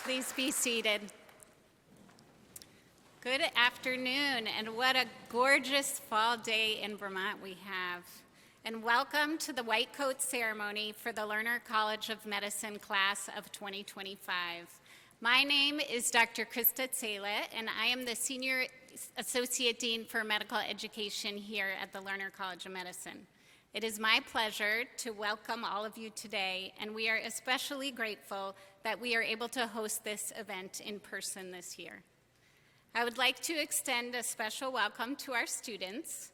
Please be seated. Good afternoon, and what a gorgeous fall day in Vermont we have. And welcome to the White Coat Ceremony for the Larner College of Medicine class of 2025. My name is Dr. Krista Tsela, and I am the Senior Associate Dean for Medical Education here at the Larner College of Medicine. It is my pleasure to welcome all of you today, and we are especially grateful that we are able to host this event in person this year. I would like to extend a special welcome to our students,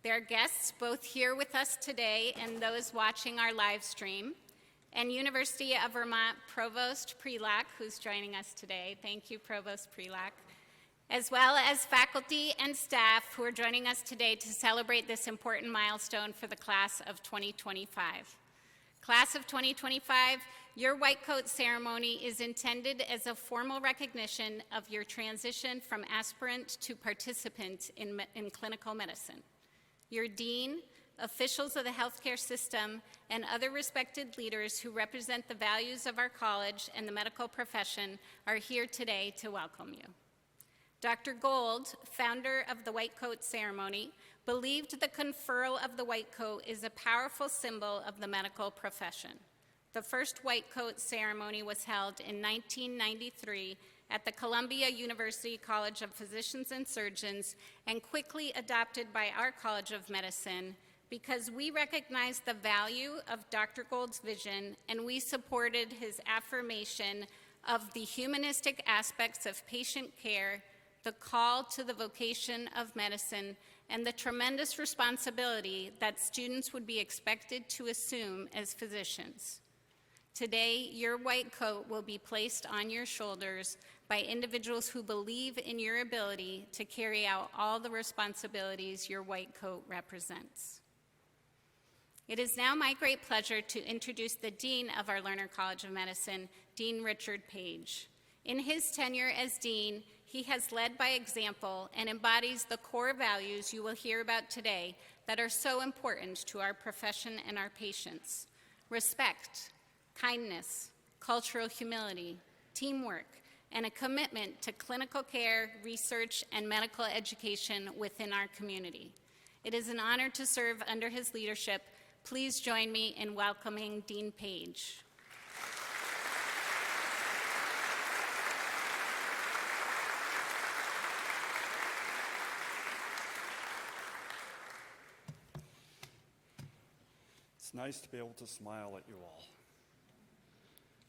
their guests both here with us today and those watching our live stream, and University of Vermont Provost Prelak, who's joining us today. Thank you, Provost Prelak. As well as faculty and staff who are joining us today to celebrate this important milestone for the class of 2025. Class of 2025, your White Coat Ceremony is intended as a formal recognition of your transition from aspirant to participant in clinical medicine. Your dean, officials of the healthcare system, and other respected leaders who represent the values of our college and the medical profession are here today to welcome you. Dr. Gold, founder of the White Coat Ceremony, believed the conferral of the white coat is a powerful symbol of the medical profession. The first White Coat Ceremony was held in 1993 at the Columbia University College of Physicians and Surgeons and quickly adopted by our College of Medicine because we recognized the value of Dr. Gold's vision and we supported his affirmation of the humanistic aspects of patient care, the call to the vocation of medicine, and the tremendous responsibility that students would be expected to assume as physicians. Today, your white coat will be placed on your shoulders by individuals who believe in your ability to carry out all the responsibilities your white coat represents. It is now my great pleasure to introduce the Dean of our Larner College of Medicine, Dean Richard Page. In his tenure as Dean, he has led by example and embodies the core values you will hear about today that are so important to our profession and our patients: respect, kindness, cultural humility, teamwork, and a commitment to clinical care, research, and medical education within our community. It is an honor to serve under his leadership. Please join me in welcoming Dean Page. It's nice to be able to smile at you all.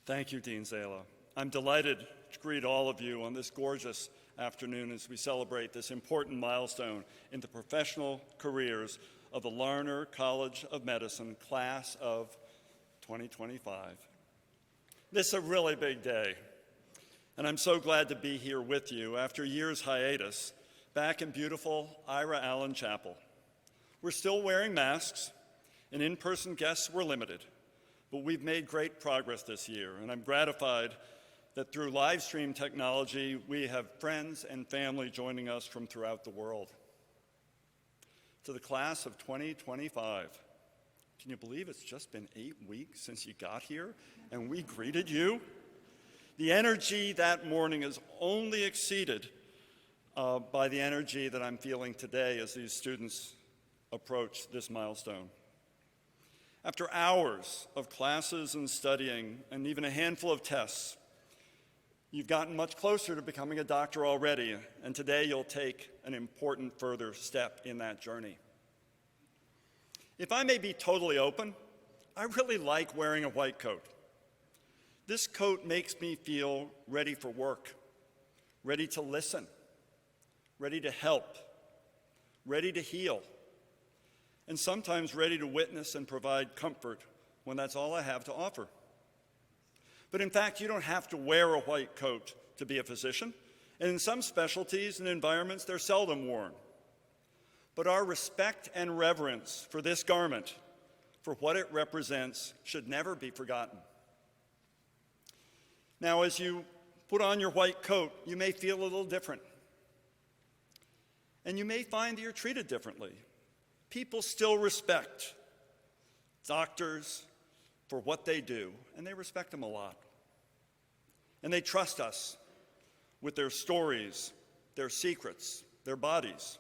Thank you, Dean Tsela. I'm delighted to greet all of you on this gorgeous afternoon as we celebrate this important milestone in the professional careers of the Larner College of Medicine class of 2025. This is a really big day, and I'm so glad to be here with you after a year's hiatus back in beautiful Ira Allen Chapel. We're still wearing masks, and in-person guests were limited, but we've made great progress this year, and I'm gratified that through live stream technology, we have friends and family joining us from throughout the world. To the class of 2025, can you believe it's just been 8 weeks since you got here and we greeted you? The energy that morning is only exceeded by the energy that I'm feeling today as these students approach this milestone. After hours of classes and studying, and even a handful of tests, you've gotten much closer to becoming a doctor already, and today you'll take an important further step in that journey. If I may be totally open, I really like wearing a white coat. This coat makes me feel ready for work, ready to listen, ready to help, ready to heal, and sometimes ready to witness and provide comfort when that's all I have to offer. But in fact, you don't have to wear a white coat to be a physician, and in some specialties and environments, they're seldom worn. But our respect and reverence for this garment, for what it represents, should never be forgotten. Now, as you put on your white coat, you may feel a little different, and you may find that you're treated differently. People still respect doctors for what they do, and they respect them a lot. and they trust us with their stories, their secrets, their bodies.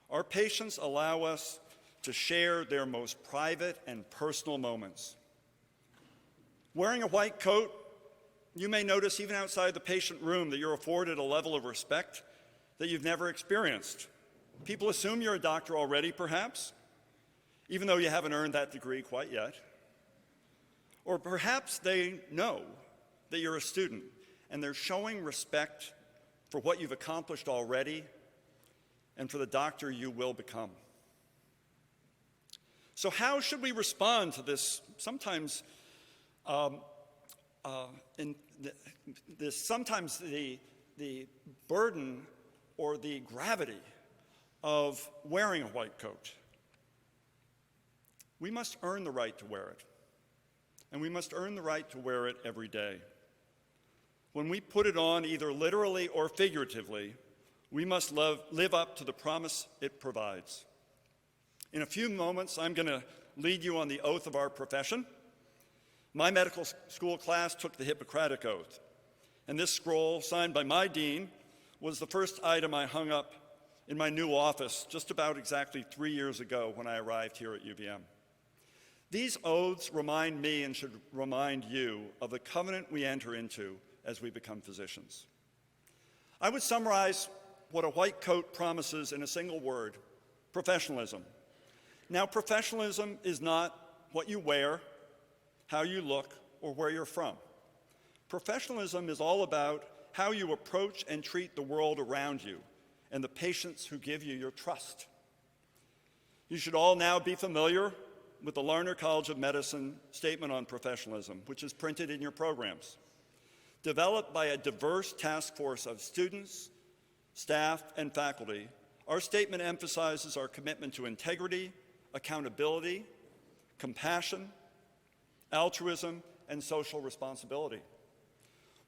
Our patients allow us to share their most private and personal moments. Wearing a white coat, you may notice even outside the patient room that you're afforded a level of respect that you've never experienced. People assume you're a doctor already, perhaps, even though you haven't earned that degree quite yet. Or perhaps they know that you're a student, and they're showing respect for what you've accomplished already and for the doctor you will become. So how should we respond to this sometimes the burden or the gravity of wearing a white coat? We must earn the right to wear it, and we must earn the right to wear it every day. When we put it on, either literally or figuratively, we must live up to the promise it provides. In a few moments, I'm going to lead you on the oath of our profession. My medical school class took the Hippocratic Oath, and this scroll, signed by my dean, was the first item I hung up in my new office just about exactly 3 years ago when I arrived here at UVM. These oaths remind me and should remind you of the covenant we enter into as we become physicians. I would summarize what a white coat promises in a single word: professionalism. Now, professionalism is not what you wear, how you look, or where you're from. Professionalism is all about how you approach and treat the world around you and the patients who give you your trust. You should all now be familiar with the Larner College of Medicine Statement on Professionalism, which is printed in your programs. Developed by a diverse task force of students, staff, and faculty, our statement emphasizes our commitment to integrity, accountability, compassion, altruism, and social responsibility.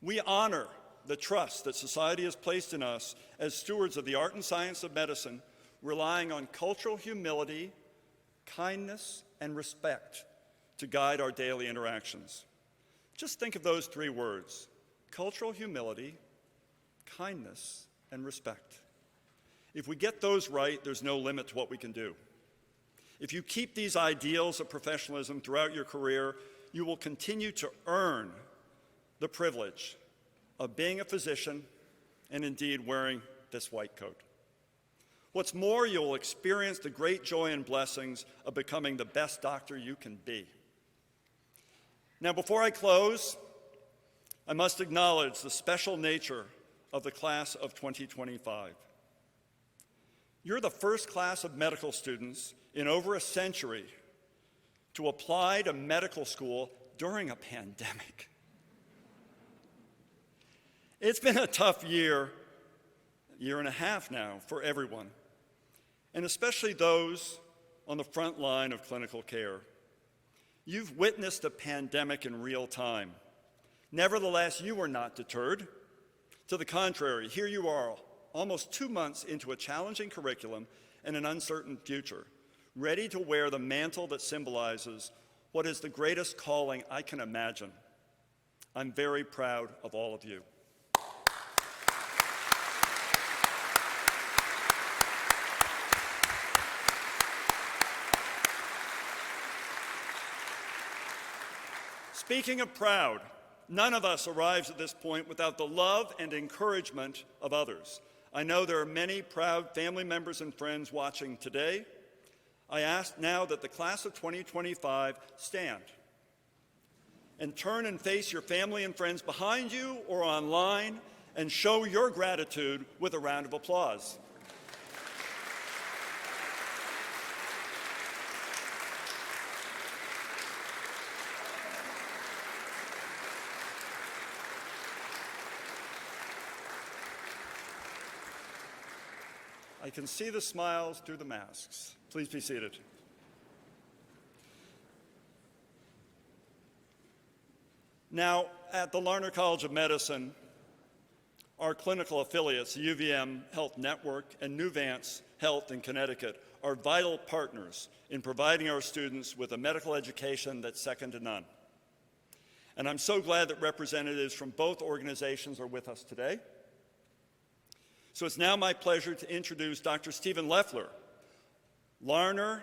We honor the trust that society has placed in us as stewards of the art and science of medicine, relying on cultural humility, kindness, and respect to guide our daily interactions. Just think of those three words: cultural humility, kindness, and respect. If we get those right, there's no limit to what we can do. If you keep these ideals of professionalism throughout your career, you will continue to earn the privilege of being a physician and indeed wearing this white coat. What's more, you'll experience the great joy and blessings of becoming the best doctor you can be. Now, before I close, I must acknowledge the special nature of the class of 2025. You're the first class of medical students in over a century to apply to medical school during a pandemic. It's been a tough year and a half now for everyone, and especially those on the front line of clinical care. You've witnessed a pandemic in real time. Nevertheless, you were not deterred. To the contrary, here you are, almost 2 months into a challenging curriculum and an uncertain future, ready to wear the mantle that symbolizes what is the greatest calling I can imagine. I'm very proud of all of you. Speaking of proud, none of us arrives at this point without the love and encouragement of others. I know there are many proud family members and friends watching today. I ask now that the class of 2025 stand and turn and face your family and friends behind you or online and show your gratitude with a round of applause. I can see the smiles through the masks. Please be seated. Now, at the Larner College of Medicine, our clinical affiliates, UVM Health Network and Nuvance Health in Connecticut, are vital partners in providing our students with a medical education that's second to none. And I'm so glad that representatives from both organizations are with us today. So it's now my pleasure to introduce Dr. Stephen Loeffler, Larner,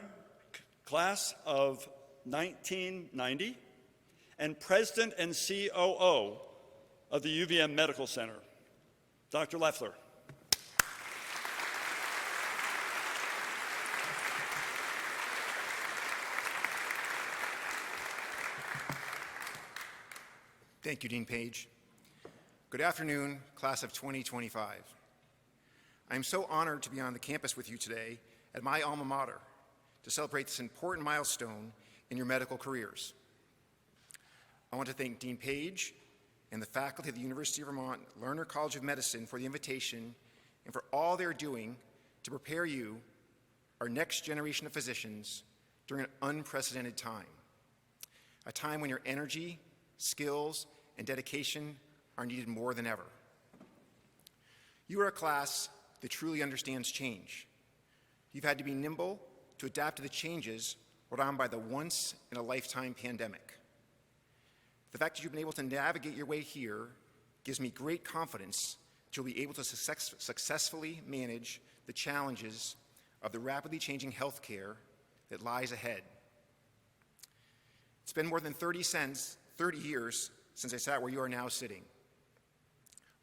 class of 1990, and President and COO of the UVM Medical Center. Dr. Loeffler. Thank you, Dean Page. Good afternoon, class of 2025. I am so honored to be on the campus with you today at my alma mater to celebrate this important milestone in your medical careers. I want to thank Dean Page and the faculty of the University of Vermont Larner College of Medicine for the invitation and for all they're doing to prepare you, our next generation of physicians, during an unprecedented time, a time when your energy, skills, and dedication are needed more than ever. You are a class that truly understands change. You've had to be nimble to adapt to the changes brought on by the once-in-a-lifetime pandemic. The fact that you've been able to navigate your way here gives me great confidence that you'll be able to successfully manage the challenges of the rapidly changing healthcare that lies ahead. It's been more than 30 years since I sat where you are now sitting,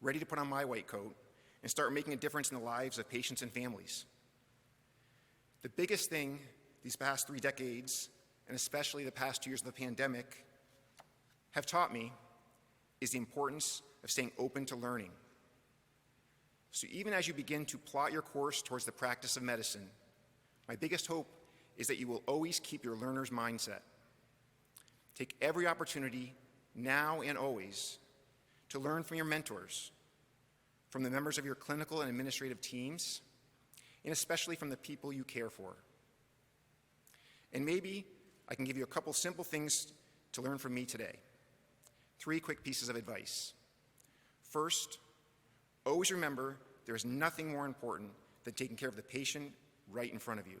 ready to put on my white coat and start making a difference in the lives of patients and families. The biggest thing these past 3 decades, and especially the past 2 years of the pandemic, have taught me is the importance of staying open to learning. So even as you begin to plot your course towards the practice of medicine, my biggest hope is that you will always keep your learner's mindset. Take every opportunity, now and always, to learn from your mentors, from the members of your clinical and administrative teams, and especially from the people you care for. And maybe I can give you a couple simple things to learn from me today. 3 quick pieces of advice. First, always remember there is nothing more important than taking care of the patient right in front of you.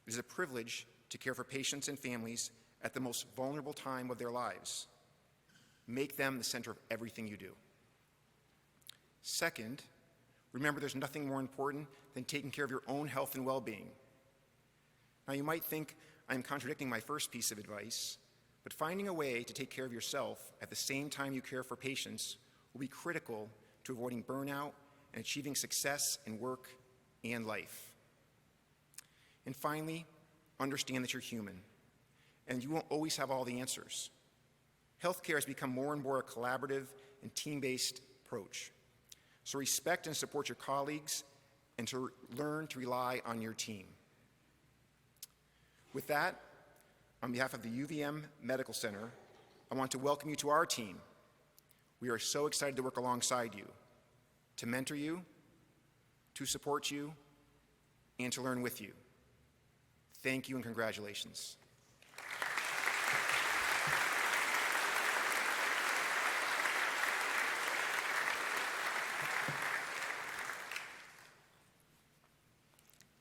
It is a privilege to care for patients and families at the most vulnerable time of their lives. Make them the center of everything you do. Second, remember there's nothing more important than taking care of your own health and well-being. Now you might think I'm contradicting my first piece of advice, but finding a way to take care of yourself at the same time you care for patients will be critical to avoiding burnout and achieving success in work and life. And finally, understand that you're human, and you won't always have all the answers. Healthcare has become more and more a collaborative and team-based approach. So respect and support your colleagues and to learn to rely on your team. With that, on behalf of the UVM Medical Center, I want to welcome you to our team. We are so excited to work alongside you, to mentor you, to support you, and to learn with you. Thank you and congratulations.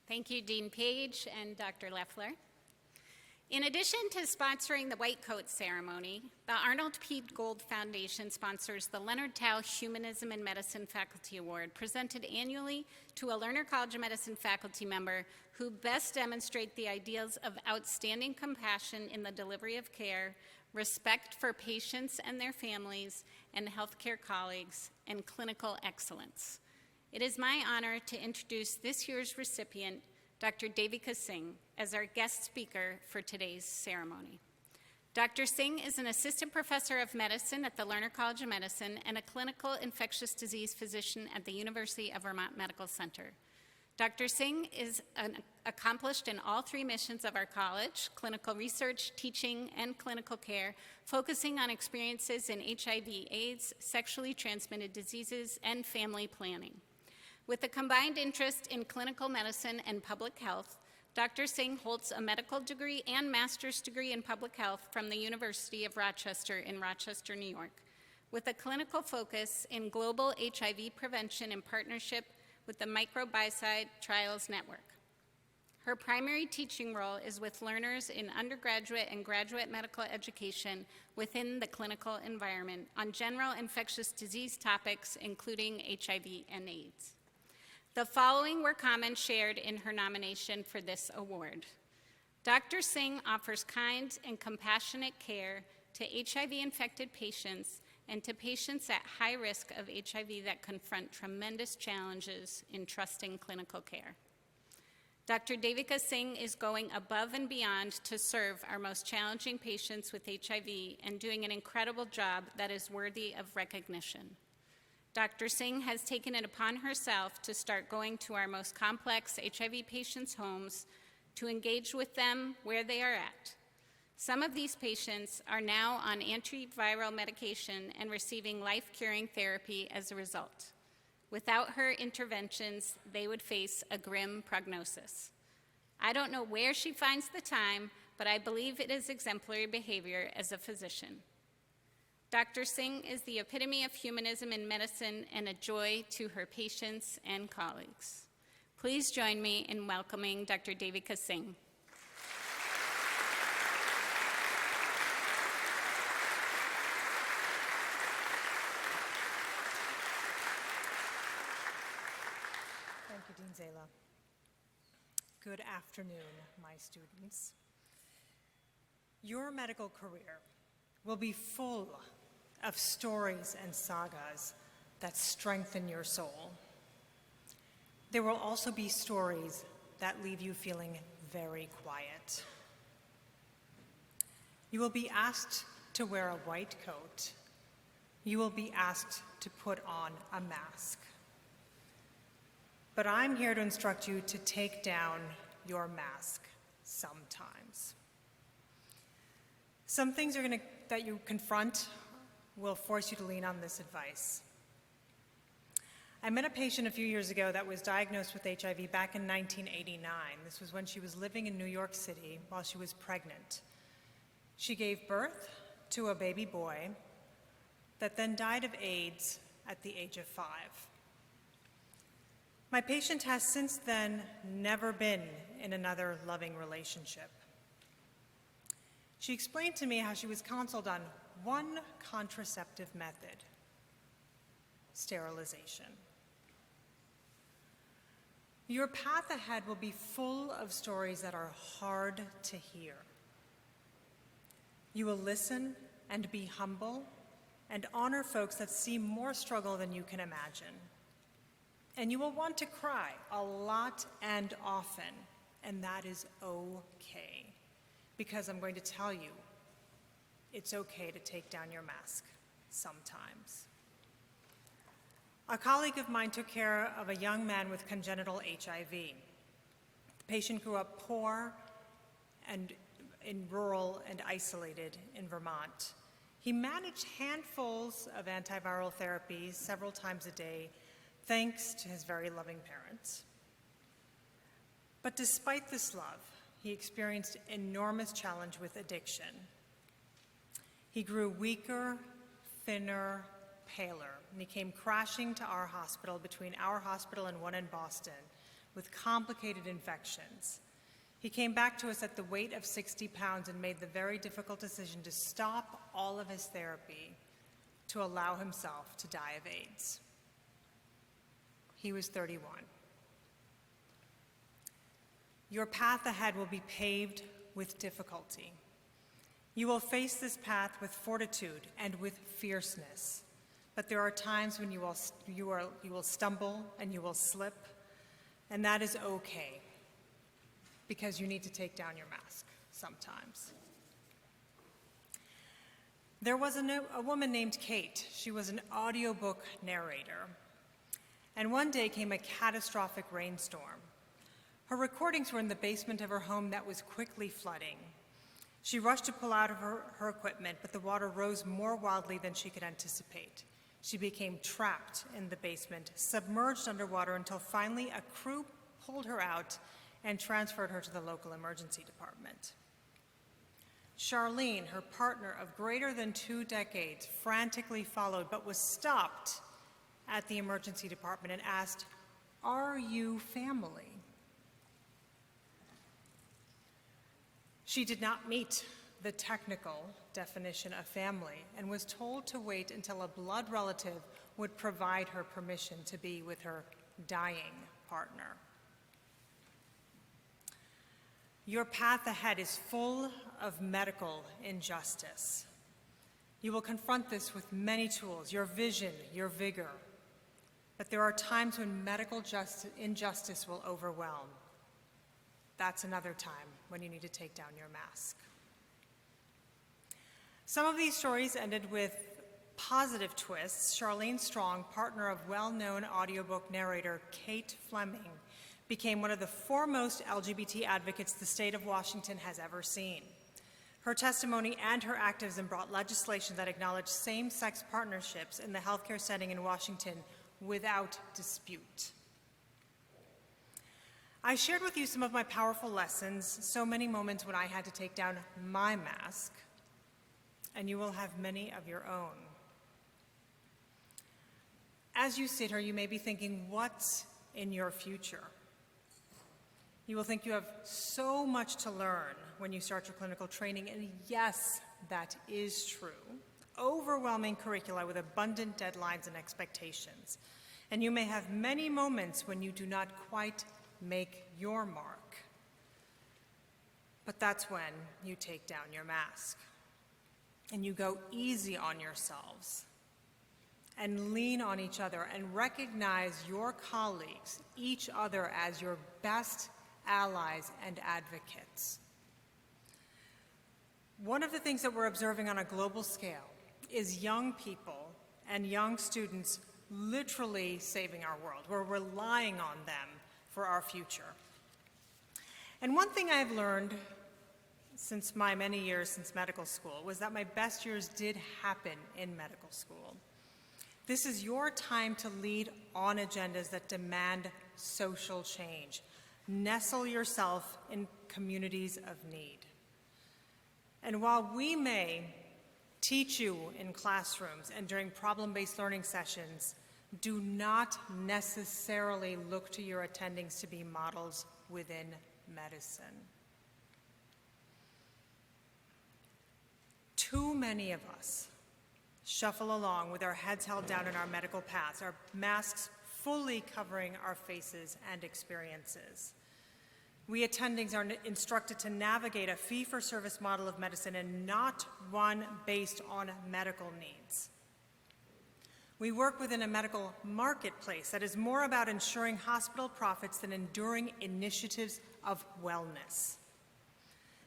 Thank you, Dean Page and Dr. Loeffler. In addition to sponsoring the White Coat ceremony, the Arnold P. Gold Foundation sponsors the Leonard Tao Humanism in Medicine Faculty Award, presented annually to a Larner College of Medicine faculty member who best demonstrate the ideals of outstanding compassion in the delivery of care, respect for patients and their families and healthcare colleagues, and clinical excellence. It is my honor to introduce this year's recipient, Dr. Devika Singh, as our guest speaker for today's ceremony. Dr. Singh is an assistant professor of medicine at the Larner College of Medicine and a clinical infectious disease physician at the University of Vermont Medical Center. Dr. Singh is accomplished in all 3 missions of our college: clinical research, teaching, and clinical care, focusing on experiences in HIV/AIDS, sexually transmitted diseases, and family planning. With a combined interest in clinical medicine and public health, Dr. Singh holds a medical degree and master's degree in public health from the University of Rochester in Rochester, New York, with a clinical focus in global HIV prevention in partnership with the Microbiocide Trials Network. Her primary teaching role is with learners in undergraduate and graduate medical education within the clinical environment on general infectious disease topics, including HIV and AIDS. The following were comments shared in her nomination for this award. Dr. Singh offers kind and compassionate care to HIV-infected patients and to patients at high risk of HIV that confront tremendous challenges in trusting clinical care. Dr. Devika Singh is going above and beyond to serve our most challenging patients with HIV and doing an incredible job that is worthy of recognition. Dr. Singh has taken it upon herself to start going to our most complex HIV patients' homes to engage with them where they are at. Some of these patients are now on antiviral medication and receiving life-curing therapy as a result. Without her interventions, they would face a grim prognosis. I don't know where she finds the time, but I believe it is exemplary behavior as a physician. Dr. Singh is the epitome of humanism in medicine and a joy to her patients and colleagues. Please join me in welcoming Dr. Devika Singh. Thank you, Dean Zala. Good afternoon, my students. Your medical career will be full of stories and sagas that strengthen your soul. There will also be stories that leave you feeling very quiet. You will be asked to wear a white coat. You will be asked to put on a mask. But I'm here to instruct you to take down your mask sometimes. Some things that you confront will force you to lean on this advice. I met a patient a few years ago that was diagnosed with HIV back in 1989. This was when she was living in New York City while she was pregnant. She gave birth to a baby boy that then died of AIDS at the age of 5. My patient has since then never been in another loving relationship. She explained to me how she was counseled on one contraceptive method: sterilization. Your path ahead will be full of stories that are hard to hear. You will listen and be humble and honor folks that see more struggle than you can imagine. And you will want to cry a lot and often, and that is okay, because I'm going to tell you, it's okay to take down your mask sometimes. A colleague of mine took care of a young man with congenital HIV. The patient grew up poor and in rural and isolated in Vermont. He managed handfuls of antiviral therapies several times a day, thanks to his very loving parents. But despite this love, he experienced enormous challenge with addiction. He grew weaker, thinner, paler, and he came crashing to our hospital, between our hospital and one in Boston, with complicated infections. He came back to us at the weight of 60 pounds and made the very difficult decision to stop all of his therapy to allow himself to die of AIDS. He was 31. Your path ahead will be paved with difficulty. You will face this path with fortitude and with fierceness. But there are times when you will stumble and you will slip, and that is okay, because you need to take down your mask sometimes. There was a woman named Kate. She was an audiobook narrator. And one day came a catastrophic rainstorm. Her recordings were in the basement of her home that was quickly flooding. She rushed to pull out of her equipment, but the water rose more wildly than she could anticipate. She became trapped in the basement, submerged underwater, until finally a crew pulled her out and transferred her to the local emergency department. Charlene, her partner of greater than 2 decades, frantically followed, but was stopped at the emergency department and asked, "Are you family?" She did not meet the technical definition of family and was told to wait until a blood relative would provide her permission to be with her dying partner. Your path ahead is full of medical injustice. You will confront this with many tools, your vision, your vigor. But there are times when medical injustice will overwhelm. That's another time when you need to take down your mask. Some of these stories ended with positive twists. Charlene Strong, partner of well-known audiobook narrator Kate Fleming, became one of the foremost LGBT advocates the state of Washington has ever seen. Her testimony and her activism brought legislation that acknowledged same-sex partnerships in the healthcare setting in Washington without dispute. I shared with you some of my powerful lessons, so many moments when I had to take down my mask, and you will have many of your own. As you sit here, you may be thinking, what's in your future? You will think you have so much to learn when you start your clinical training, and yes, that is true. Overwhelming curricula with abundant deadlines and expectations. And you may have many moments when you do not quite make your mark. But that's when you take down your mask and you go easy on yourselves and lean on each other and recognize your colleagues, each other, as your best allies and advocates. One of the things that we're observing on a global scale is young people and young students literally saving our world. We're relying on them for our future. And one thing I've learned since my many years since medical school was that my best years did happen in medical school. This is your time to lead on agendas that demand social change. Nestle yourself in communities of need. And while we may teach you in classrooms and during problem-based learning sessions, do not necessarily look to your attendings to be models within medicine. Too many of us shuffle along with our heads held down in our medical paths, our masks fully covering our faces and experiences. We attendings are instructed to navigate a fee-for-service model of medicine and not one based on medical needs. We work within a medical marketplace that is more about ensuring hospital profits than enduring initiatives of wellness.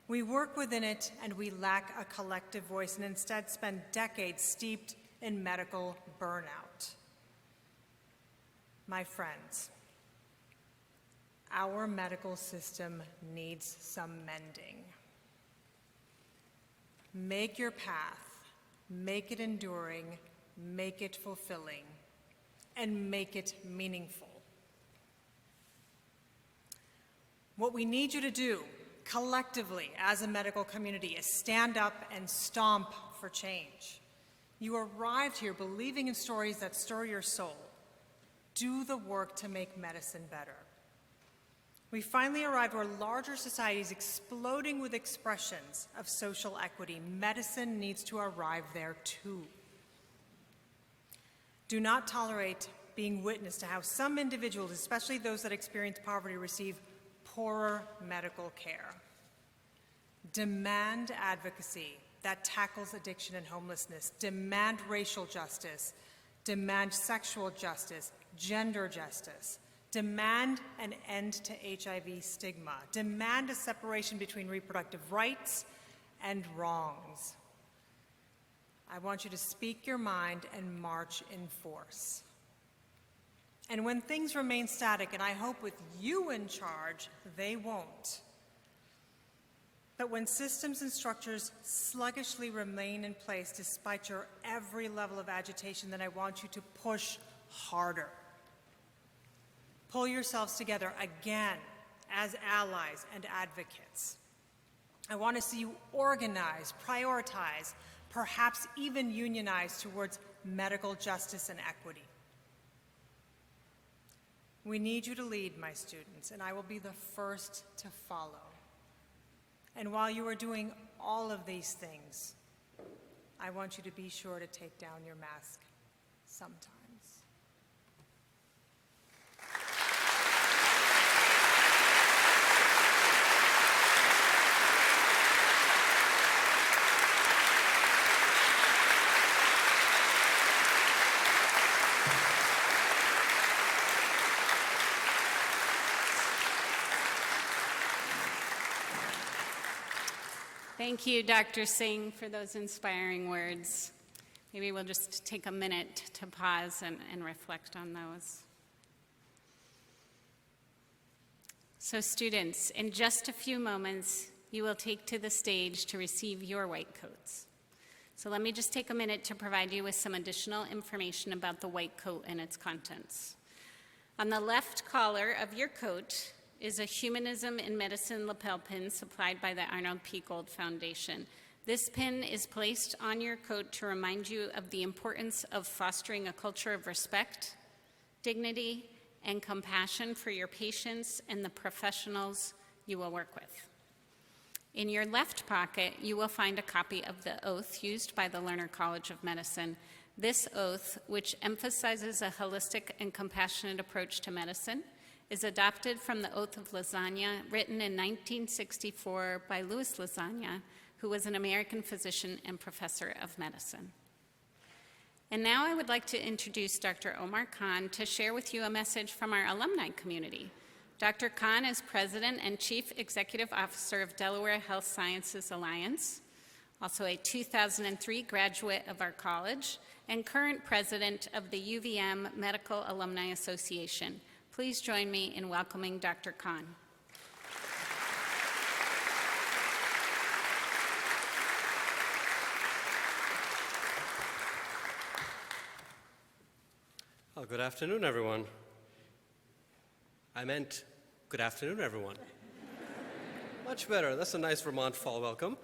We work within it and we lack a collective voice and instead spend decades steeped in medical burnout. My friends, our medical system needs some mending. Make your path, make it enduring, make it fulfilling, and make it meaningful. What we need you to do collectively as a medical community is stand up and stomp for change. You arrived here believing in stories that stir your soul. Do the work to make medicine better. We finally arrived where larger society is exploding with expressions of social equity. Medicine needs to arrive there too. Do not tolerate being witness to how some individuals, especially those that experience poverty, receive poorer medical care. Demand advocacy that tackles addiction and homelessness. Demand racial justice. Demand sexual justice, gender justice. Demand an end to HIV stigma. Demand a separation between reproductive rights and wrongs. I want you to speak your mind and march in force. And when things remain static, and I hope with you in charge, they won't. But when systems and structures sluggishly remain in place despite your every level of agitation, then I want you to push harder. Pull yourselves together again as allies and advocates. I want to see you organize, prioritize, perhaps even unionize towards medical justice and equity. We need you to lead, my students, and I will be the first to follow. And while you are doing all of these things, I want you to be sure to take down your mask sometimes. Thank you, Dr. Singh, for those inspiring words. Maybe we'll just take a minute to pause and reflect on those. So students, in just a few moments, you will take to the stage to receive your white coats. So let me just take a minute to provide you with some additional information about the white coat and its contents. On the left collar of your coat is a Humanism in Medicine lapel pin supplied by the Arnold P. Gold Foundation. This pin is placed on your coat to remind you of the importance of fostering a culture of respect, dignity, and compassion for your patients and the professionals you will work with. In your left pocket, you will find a copy of the oath used by the Larner College of Medicine. This oath, which emphasizes a holistic and compassionate approach to medicine, is adopted from the Oath of Lasagna, written in 1964 by Louis Lasagna, who was an American physician and professor of medicine. And now I would like to introduce Dr. Omar Khan to share with you a message from our alumni community. Dr. Khan is President and Chief Executive Officer of Delaware Health Sciences Alliance, also a 2003 graduate of our college, and current President of the UVM Medical Alumni Association. Please join me in welcoming Dr. Khan. Well, good afternoon, everyone. I meant good afternoon, everyone. Much better. That's a nice Vermont fall welcome.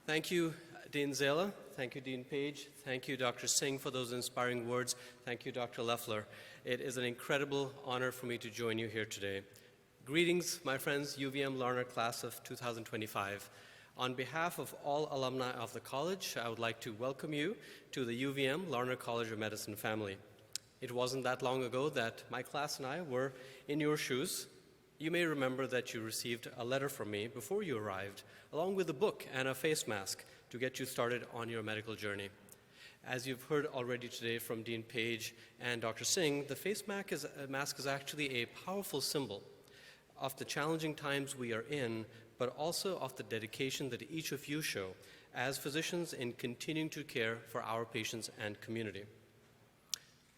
Thank you, Dean Zala. Thank you, Dean Page. Thank you, Dr. Singh, for those inspiring words. Thank you, Dr. Leffler. It is an incredible honor for me to join you here today. Greetings, my friends, UVM Larner class of 2025. On behalf of all alumni of the college, I would like to welcome you to the UVM Larner College of Medicine family. It wasn't that long ago that my class and I were in your shoes. You may remember that you received a letter from me before you arrived, along with a book and a face mask to get you started on your medical journey. As you've heard already today from Dean Page and Dr. Singh, the face mask is actually a powerful symbol of the challenging times we are in, but also of the dedication that each of you show as physicians in continuing to care for our patients and community.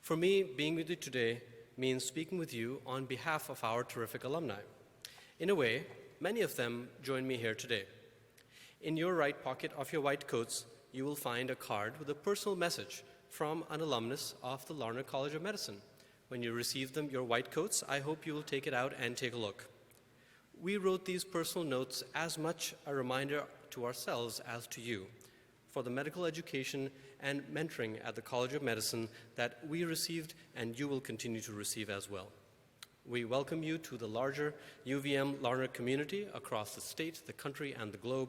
For me, being with you today means speaking with you on behalf of our terrific alumni. In a way, many of them join me here today. In your right pocket of your white coats, you will find a card with a personal message from an alumnus of the Larner College of Medicine. When you receive them, your white coats, I hope you will take it out and take a look. We wrote these personal notes as much a reminder to ourselves as to you for the medical education and mentoring at the College of Medicine that we received and you will continue to receive as well. We welcome you to the larger UVM Larner community across the state, the country, and the globe.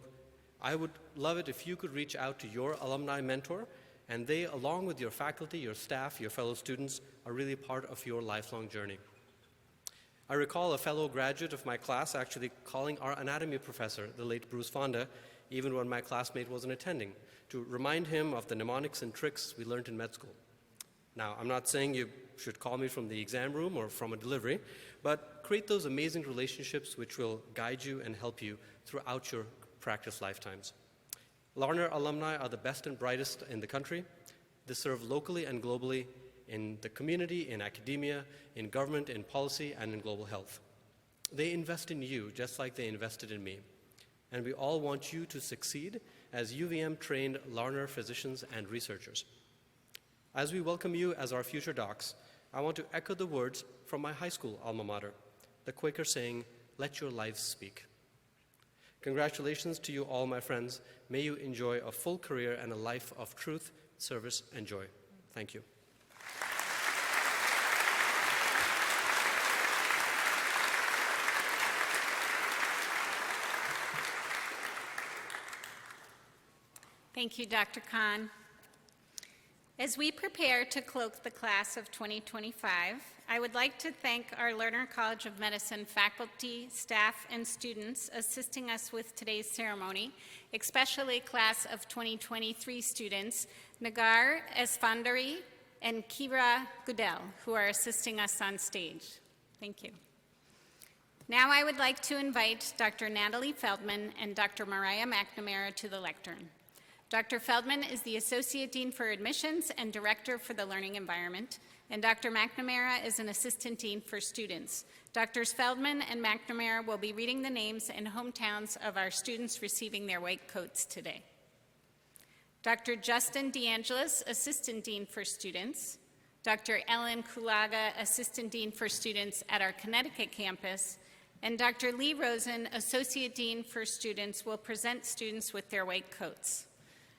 I would love it if you could reach out to your alumni mentor, and they, along with your faculty, your staff, your fellow students, are really part of your lifelong journey. I recall a fellow graduate of my class actually calling our anatomy professor, the late Bruce Fonda, even when my classmate wasn't attending, to remind him of the mnemonics and tricks we learned in med school. Now, I'm not saying you should call me from the exam room or from a delivery, but create those amazing relationships which will guide you and help you throughout your practice lifetimes. Larner alumni are the best and brightest in the country. They serve locally and globally in the community, in academia, in government, in policy, and in global health. They invest in you just like they invested in me. And we all want you to succeed as UVM-trained Larner physicians and researchers. As we welcome you as our future docs, I want to echo the words from my high school alma mater, the Quaker saying, "Let your lives speak." Congratulations to you all, my friends. May you enjoy a full career and a life of truth, service, and joy. Thank you. Thank you, Dr. Khan. As we prepare to cloak the class of 2025, I would like to thank our Larner College of Medicine faculty, staff, and students assisting us with today's ceremony, especially class of 2023 students, Nagar Esfandari and Kira Goodell, who are assisting us on stage. Thank you. Now I would like to invite Dr. Natalie Feldman and Dr. Mariah McNamara to the lectern. Dr. Feldman is the Associate Dean for Admissions and Director for the Learning Environment, and Dr. McNamara is an Assistant Dean for Students. Drs. Feldman and McNamara will be reading the names and hometowns of our students receiving their white coats today. Dr. Justin DeAngelis, Assistant Dean for Students, Dr. Ellen Kulaga, Assistant Dean for Students at our Connecticut campus, and Dr. Lee Rosen, Associate Dean for Students, will present students with their white coats.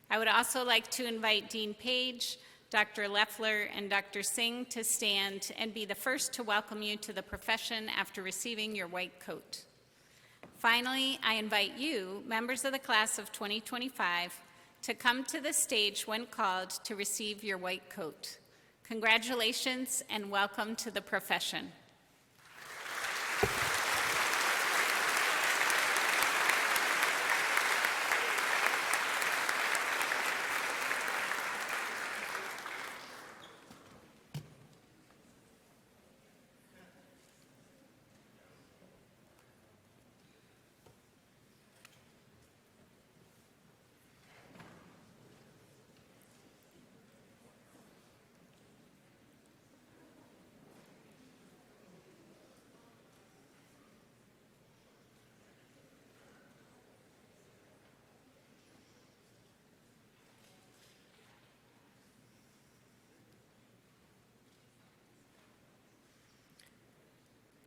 I would also like to invite Dean Page, Dr. Leffler, and Dr. Singh to stand and be the first to welcome you to the profession after receiving your white coat. Finally, I invite you, members of the class of 2025, to come to the stage when called to receive your white coat. Congratulations and welcome to the profession.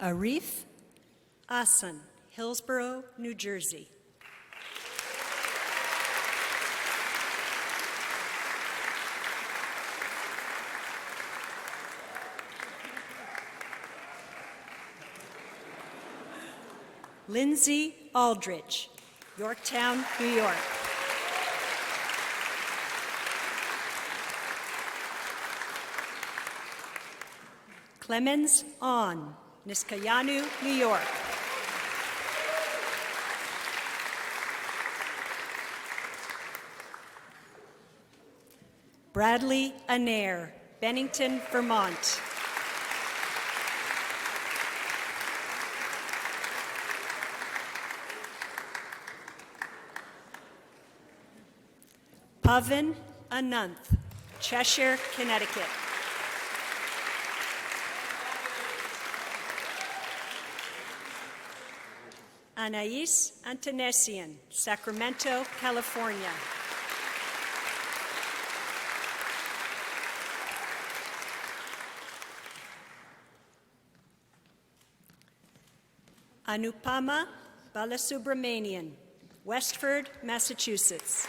Arif Asan, Hillsborough, New Jersey. Lindsay Aldrich, Yorktown, New York. Clemens On, Niskayanu, New York. Bradley Anair, Bennington, Vermont. Pavan Ananth, Cheshire, Connecticut. Anais Antonesian, Sacramento, California. Anupama Balasubramanian, Westford, Massachusetts.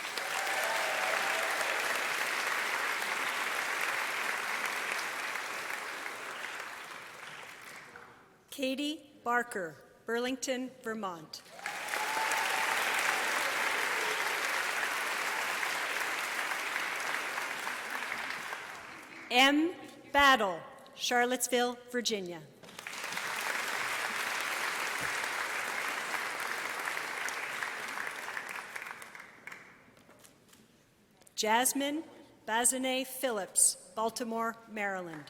Katie Barker, Burlington, Vermont. M. Battle, Charlottesville, Virginia. Jasmine Bazinet Phillips, Baltimore, Maryland.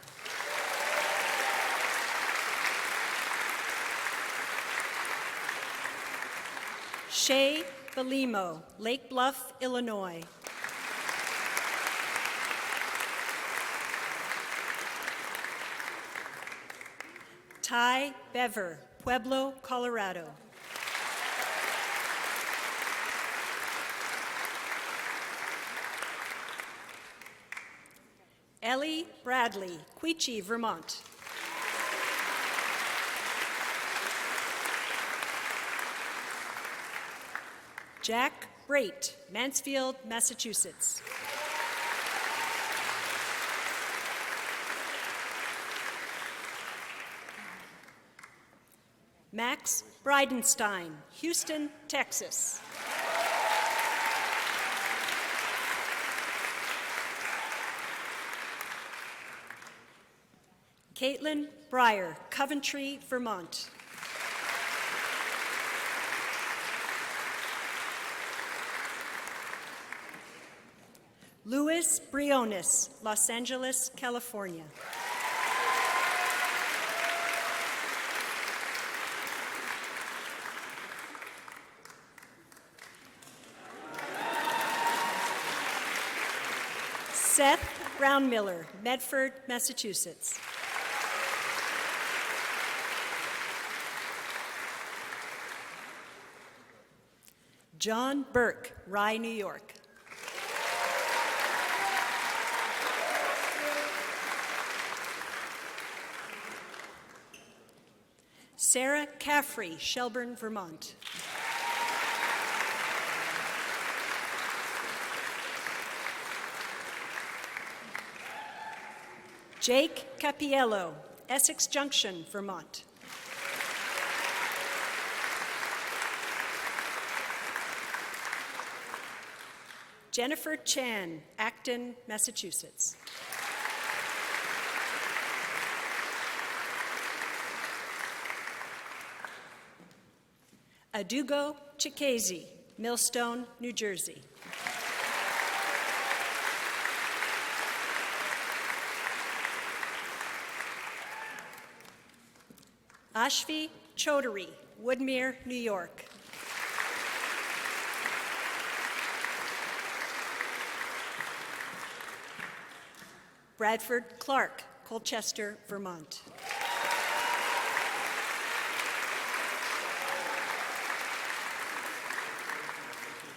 Shay Belimo, Lake Bluff, Illinois. Ty Bever, Pueblo, Colorado. Ellie Bradley, Quechee, Vermont. Jack Brait, Mansfield, Massachusetts. Max Bridenstine, Houston, Texas. Caitlin Breyer, Coventry, Vermont. Luis Briones, Los Angeles, California. Seth Brownmiller, Medford, Massachusetts. John Burke, Rye, New York. Sarah Caffrey, Shelburne, Vermont. Jake Capiello, Essex Junction, Vermont. Jennifer Chan, Acton, Massachusetts. Adugo Chikezi, Millstone, New Jersey. Ashvi Chaudhary, Woodmere, New York. Bradford Clark, Colchester, Vermont.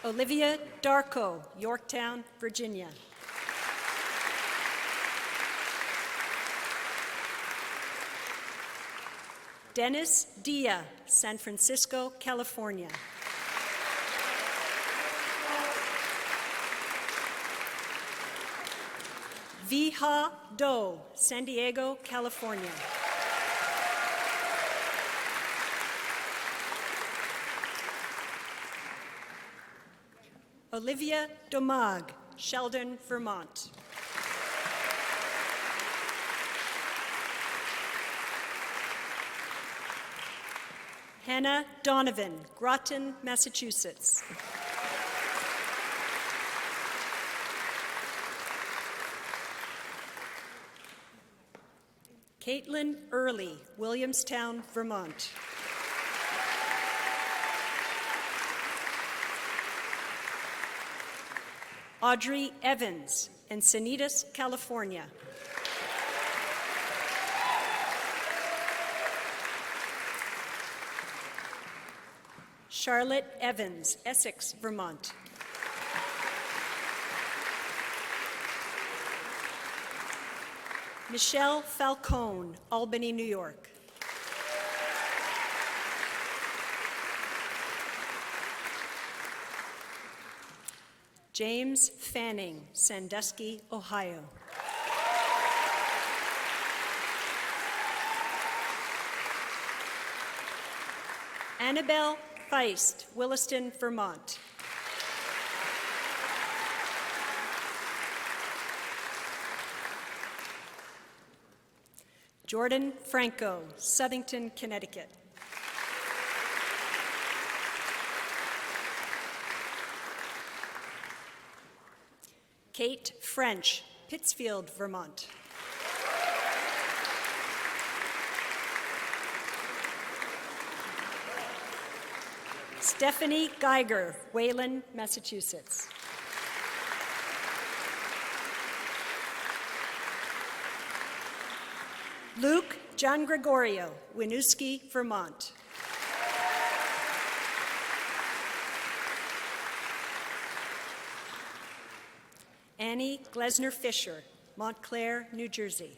Olivia Darko, Yorktown, Virginia. Dennis Dia, San Francisco, California. Viha Do, San Diego, California. Olivia Domag, Sheldon, Vermont. Hannah Donovan, Groton, Massachusetts. Caitlin Early, Williamstown, Vermont. Audrey Evans, Encinitas, California. Charlotte Evans, Essex, Vermont. Michelle Falcone, Albany, New York. James Fanning, Sandusky, Ohio. Annabelle Feist, Williston, Vermont. Jordan Franco, Southington, Connecticut. Kate French, Pittsfield, Vermont. Stephanie Geiger, Wayland, Massachusetts. Luke John Gregorio, Winooski, Vermont. Annie Glesner Fisher, Montclair, New Jersey.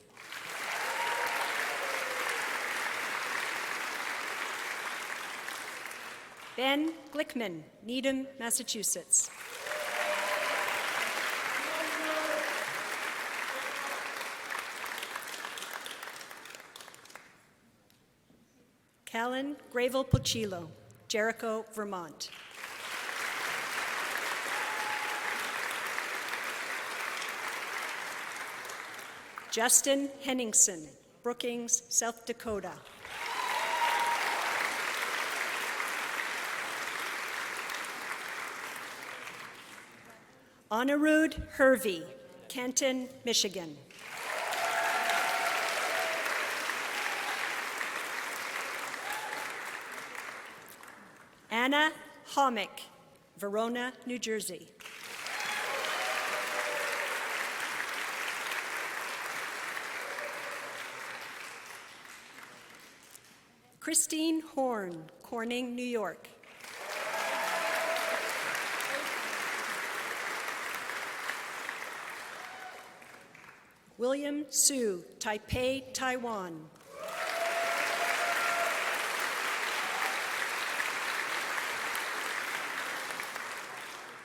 Ben Glickman, Needham, Massachusetts. Callan Gravel Pochillo, Jericho, Vermont. Justin Henningsen, Brookings, South Dakota. Anirudh Hervey, Canton, Michigan. Anna Homick, Verona, New Jersey. Christine Horn, Corning, New York. William Su, Taipei, Taiwan.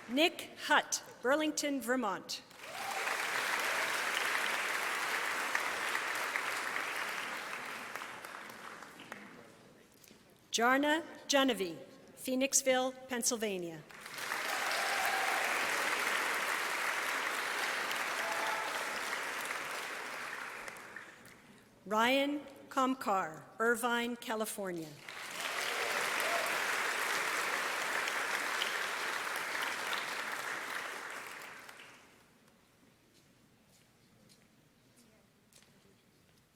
Nick Hutt, Burlington, Vermont. Jarna Genevieve, Phoenixville, Pennsylvania. Ryan Komkar, Irvine, California.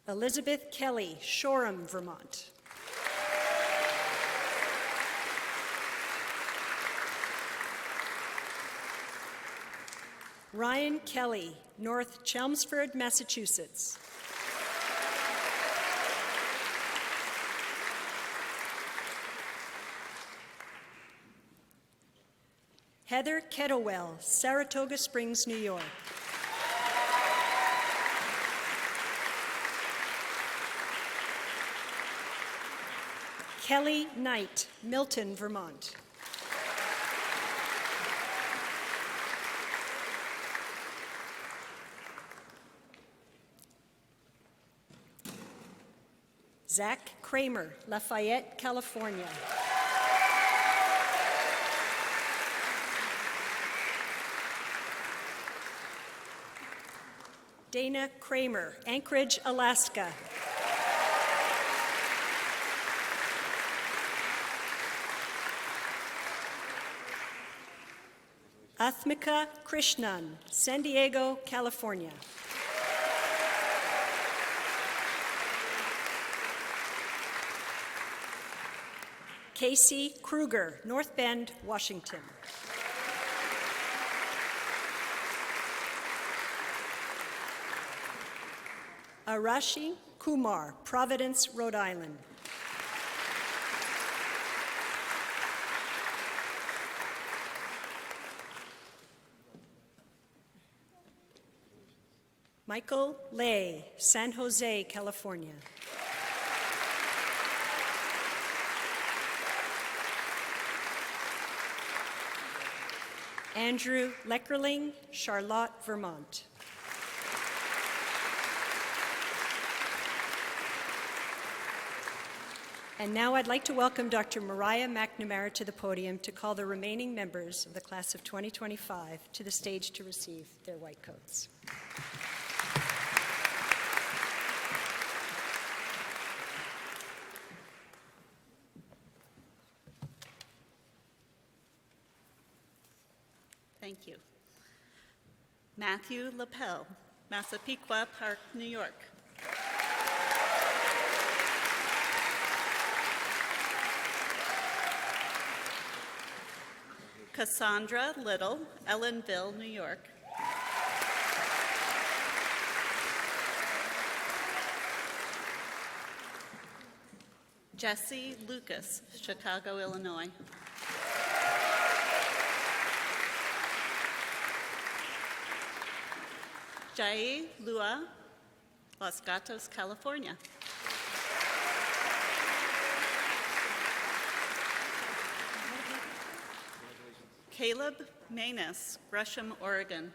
Elizabeth Kelly, Shoreham, Vermont. Ryan Kelly, North Chelmsford, Massachusetts. Heather Kettlewell, Saratoga Springs, New York. Kelly Knight, Milton, Vermont. Zach Kramer, Lafayette, California. Dana Kramer, Anchorage, Alaska. Athmika Krishnan, San Diego, California. Casey Kruger, North Bend, Washington. Arashi Kumar, Providence, Rhode Island. Michael Lay, San Jose, California. Andrew Leckerling, Charlotte, Vermont. And now I'd like to welcome Dr. Mariah McNamara to the podium to call the remaining members of the class of 2025 to the stage to receive their white coats. Thank you. Matthew Lapel, Massapequa Park, New York. Cassandra Little, Ellenville, New York. Jesse Lucas, Chicago, Illinois. Jai Lua, Los Gatos, California. Caleb Manus, Gresham, Oregon.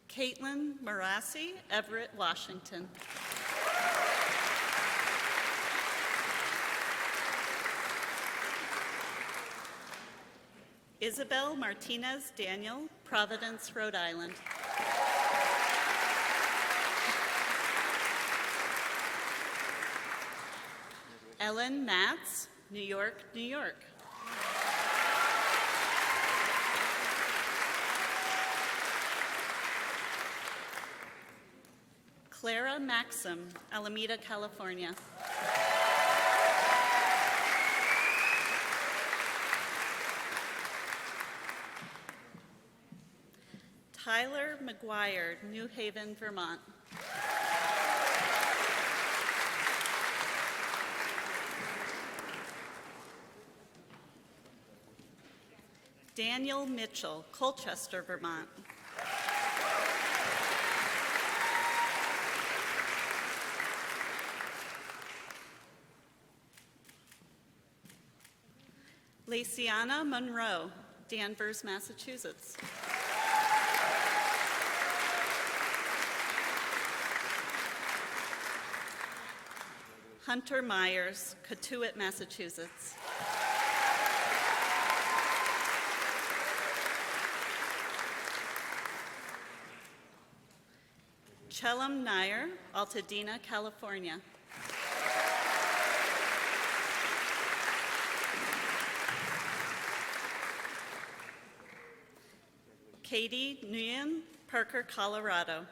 Caitlin Marassi, Everett, Washington. Isabel Martinez Daniel, Providence, Rhode Island. Ellen Matz, New York, New York. Clara Maxim, Alameda, California. Tyler McGuire, New Haven, Vermont. Daniel Mitchell, Colchester, Vermont. Laciana Monroe, Danvers, Massachusetts. Hunter Myers, Cotuit, Massachusetts. Chellam Nair, Altadena, California. Katie Nguyen, Parker, Colorado.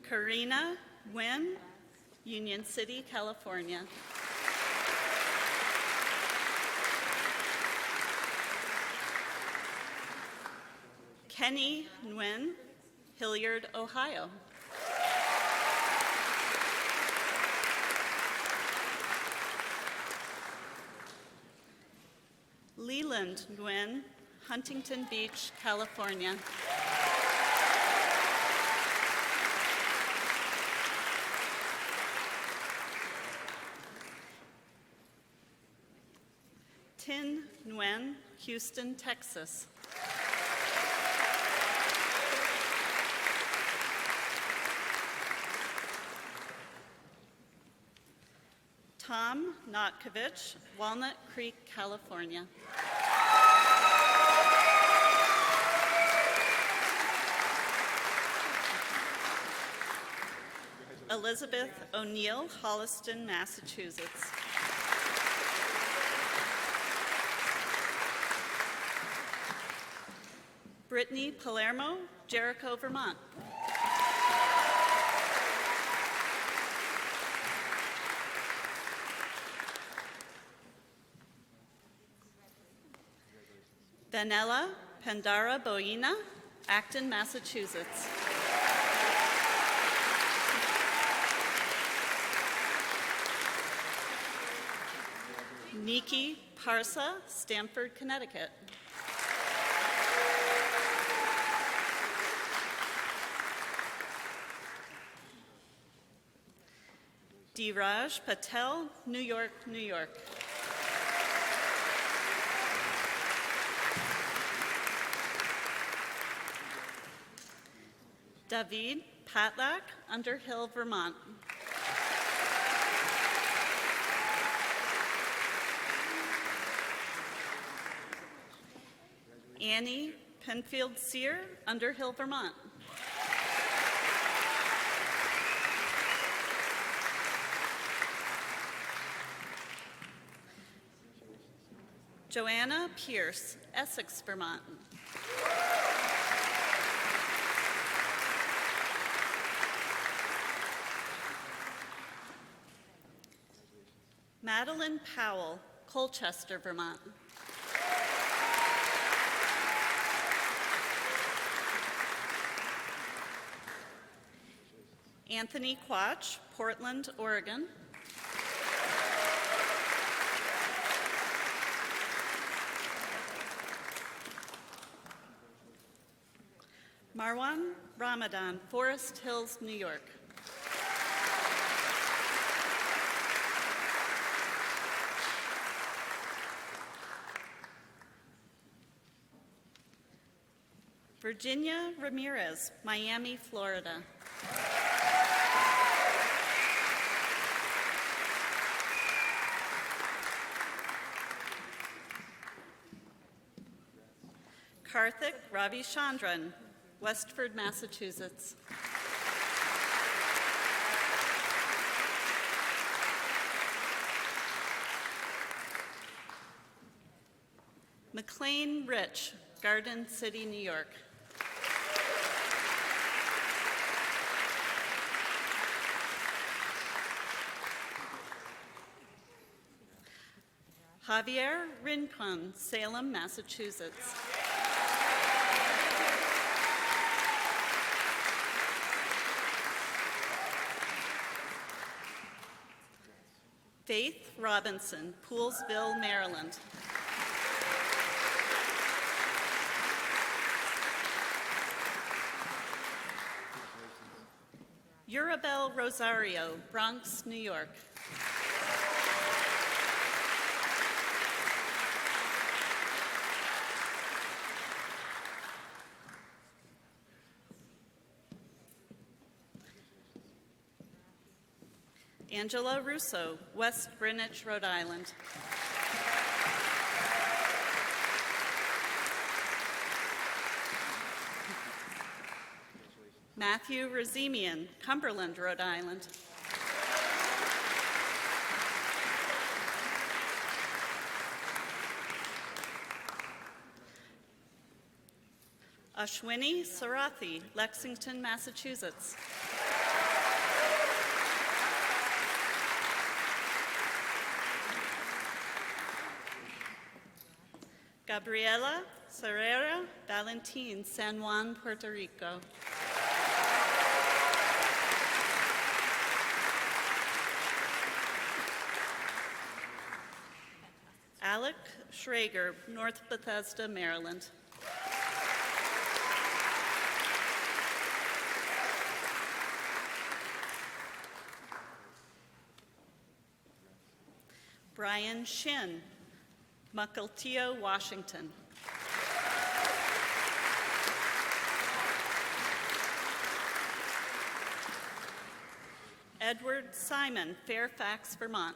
Karina Nguyen, Union City, California. Kenny Nguyen, Hilliard, Ohio. Leland Nguyen, Huntington Beach, California. Tin Nguyen, Houston, Texas. Tom Notkovich, Walnut Creek, California. Elizabeth O'Neill, Holliston, Massachusetts. Brittany Palermo, Jericho, Vermont. Vanella Pandara Boina, Acton, Massachusetts. Nikki Parsa, Stamford, Connecticut. Diraj Patel, New York, New York. David Patlak, Underhill, Vermont. Annie Penfield Sear, Underhill, Vermont. Joanna Pierce, Essex, Vermont. Madeline Powell, Colchester, Vermont. Anthony Quach, Portland, Oregon. Marwan Ramadan, Forest Hills, New York. Virginia Ramirez, Miami, Florida. Karthik Ravichandran, Westford, Massachusetts. McLean Rich, Garden City, New York. Javier Rincon, Salem, Massachusetts. Faith Robinson, Poolsville, Maryland. Urabel Rosario, Bronx, New York. Angela Russo, West Greenwich, Rhode Island. Matthew Razemian, Cumberland, Rhode Island. Ashwini Sarathi, Lexington, Massachusetts. Gabriela Serrera Valentin, San Juan, Puerto Rico. Alec Schrager, North Bethesda, Maryland. Brian Shin, Mukilteo, Washington. Edward Simon, Fairfax, Vermont.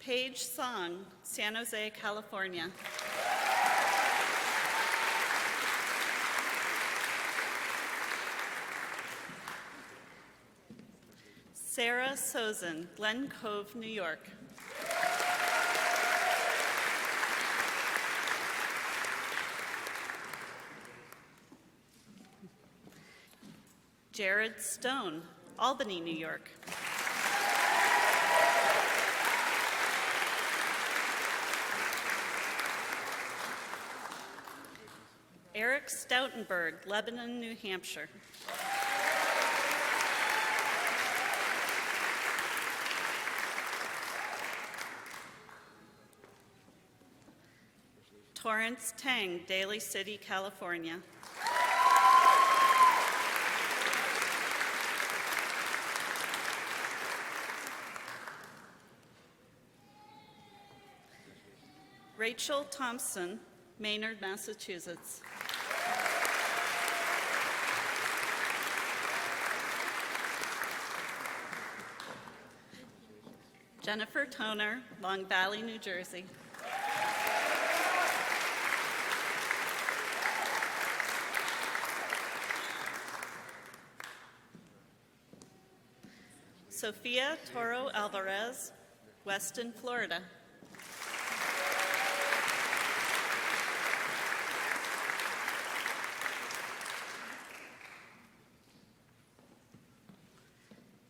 Paige Song, San Jose, California. Sarah Sozin, Glen Cove, New York. Jared Stone, Albany, New York. Eric Stoutenberg, Lebanon, New Hampshire. Torrance Tang, Daly City, California. Rachel Thompson, Maynard, Massachusetts. Jennifer Toner, Long Valley, New Jersey. Sofia Toro Alvarez, Weston, Florida.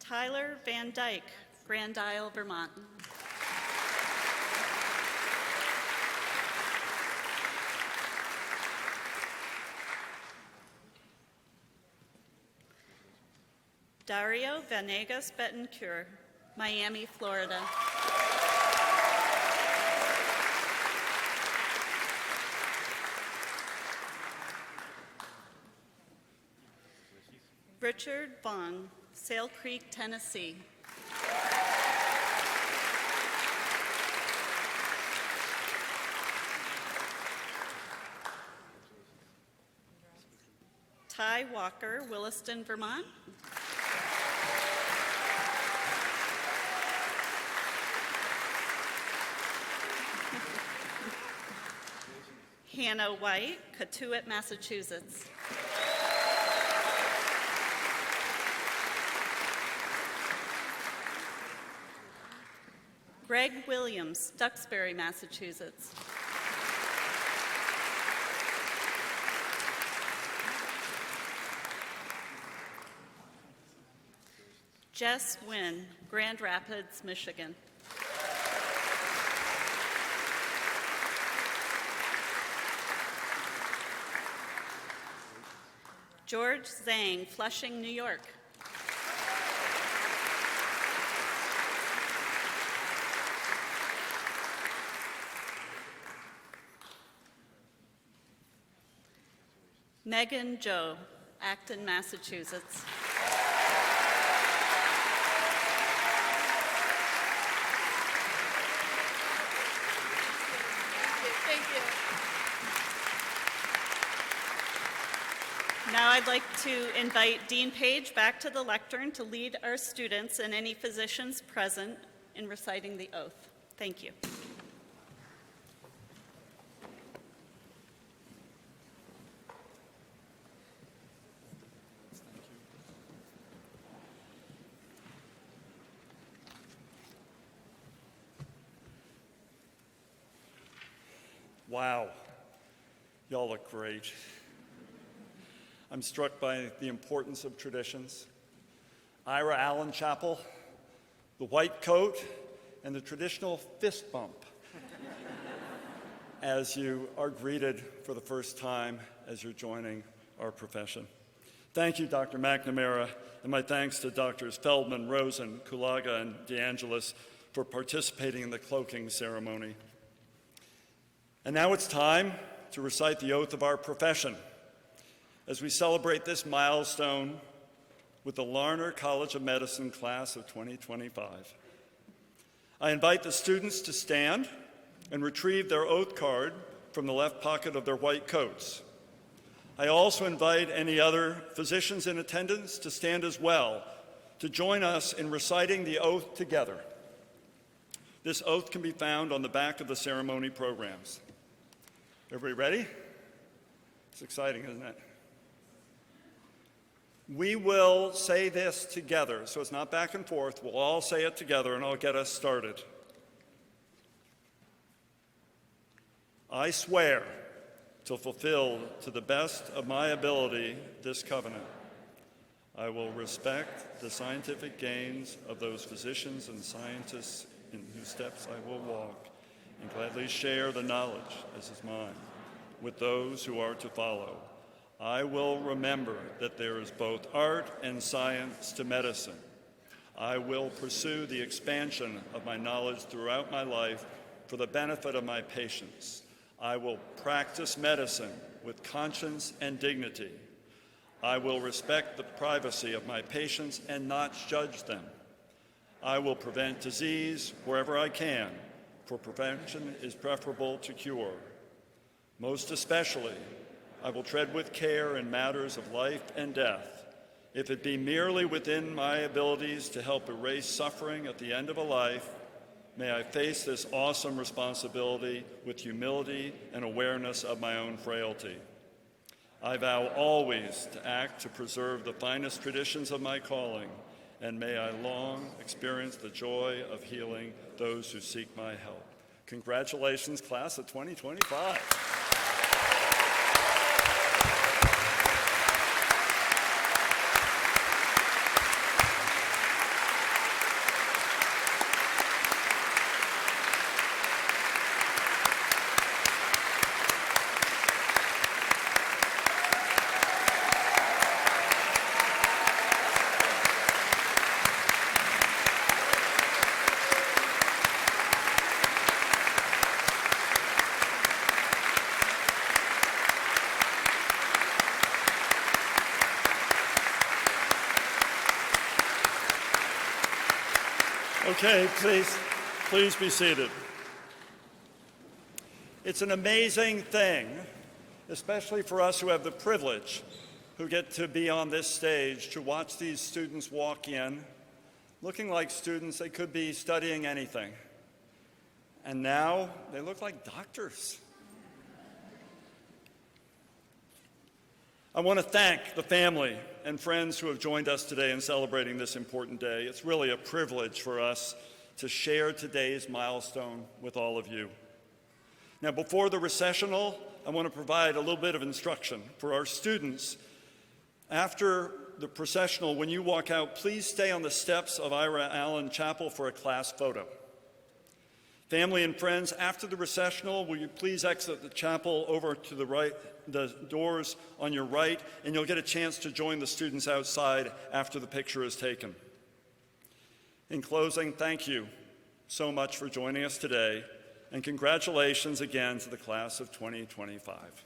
Tyler Van Dyke, Grand Isle, Vermont. Dario Vanegas Betancourt, Miami, Florida. Richard Vaughn, Sale Creek, Tennessee. Ty Walker, Williston, Vermont. Hannah White, Catuit, Massachusetts. Greg Williams, Duxbury, Massachusetts. Jess Wynn, Grand Rapids, Michigan. George Zhang, Flushing, New York. Megan Joe, Acton, Massachusetts. Thank you. Now I'd like to invite Dean Page back to the lectern to lead our students and any physicians present in reciting the oath. Thank you. Wow, y'all look great. I'm struck by the importance of traditions. Ira Allen Chapel, the white coat, and the traditional fist bump as you are greeted for the first time as you're joining our profession. Thank you, Dr. McNamara, and my thanks to Drs. Feldman, Rosen, Kulaga, and DeAngelis for participating in the cloaking ceremony. And now it's time to recite the oath of our profession as we celebrate this milestone with the Larner College of Medicine class of 2025. I invite the students to stand and retrieve their oath card from the left pocket of their white coats. I also invite any other physicians in attendance to stand as well to join us in reciting the oath together. This oath can be found on the back of the ceremony programs. Everybody ready? It's exciting, isn't it? We will say this together, so it's not back and forth. We'll all say it together, and I'll get us started. I swear to fulfill to the best of my ability this covenant. I will respect the scientific gains of those physicians and scientists in whose steps I will walk, and gladly share the knowledge as is mine with those who are to follow. I will remember that there is both art and science to medicine. I will pursue the expansion of my knowledge throughout my life for the benefit of my patients. I will practice medicine with conscience and dignity. I will respect the privacy of my patients and not judge them. I will prevent disease wherever I can, for prevention is preferable to cure. Most especially, I will tread with care in matters of life and death. If it be merely within my abilities to help erase suffering at the end of a life, may I face this awesome responsibility with humility and awareness of my own frailty. I vow always to act to preserve the finest traditions of my calling, and may I long experience the joy of healing those who seek my help. Congratulations, class of 2025. Okay, please be seated. It's an amazing thing, especially for us who have the privilege who get to be on this stage to watch these students walk in, looking like students. They could be studying anything. And now they look like doctors. I want to thank the family and friends who have joined us today in celebrating this important day. It's really a privilege for us to share today's milestone with all of you. Now, before the recessional, I want to provide a little bit of instruction for our students. After the processional, when you walk out, please stay on the steps of Ira Allen Chapel for a class photo. Family and friends, after the recessional, will you please exit the chapel over to the right, the doors on your right, and you'll get a chance to join the students outside after the picture is taken. In closing, thank you so much for joining us today, and congratulations again to the class of 2025.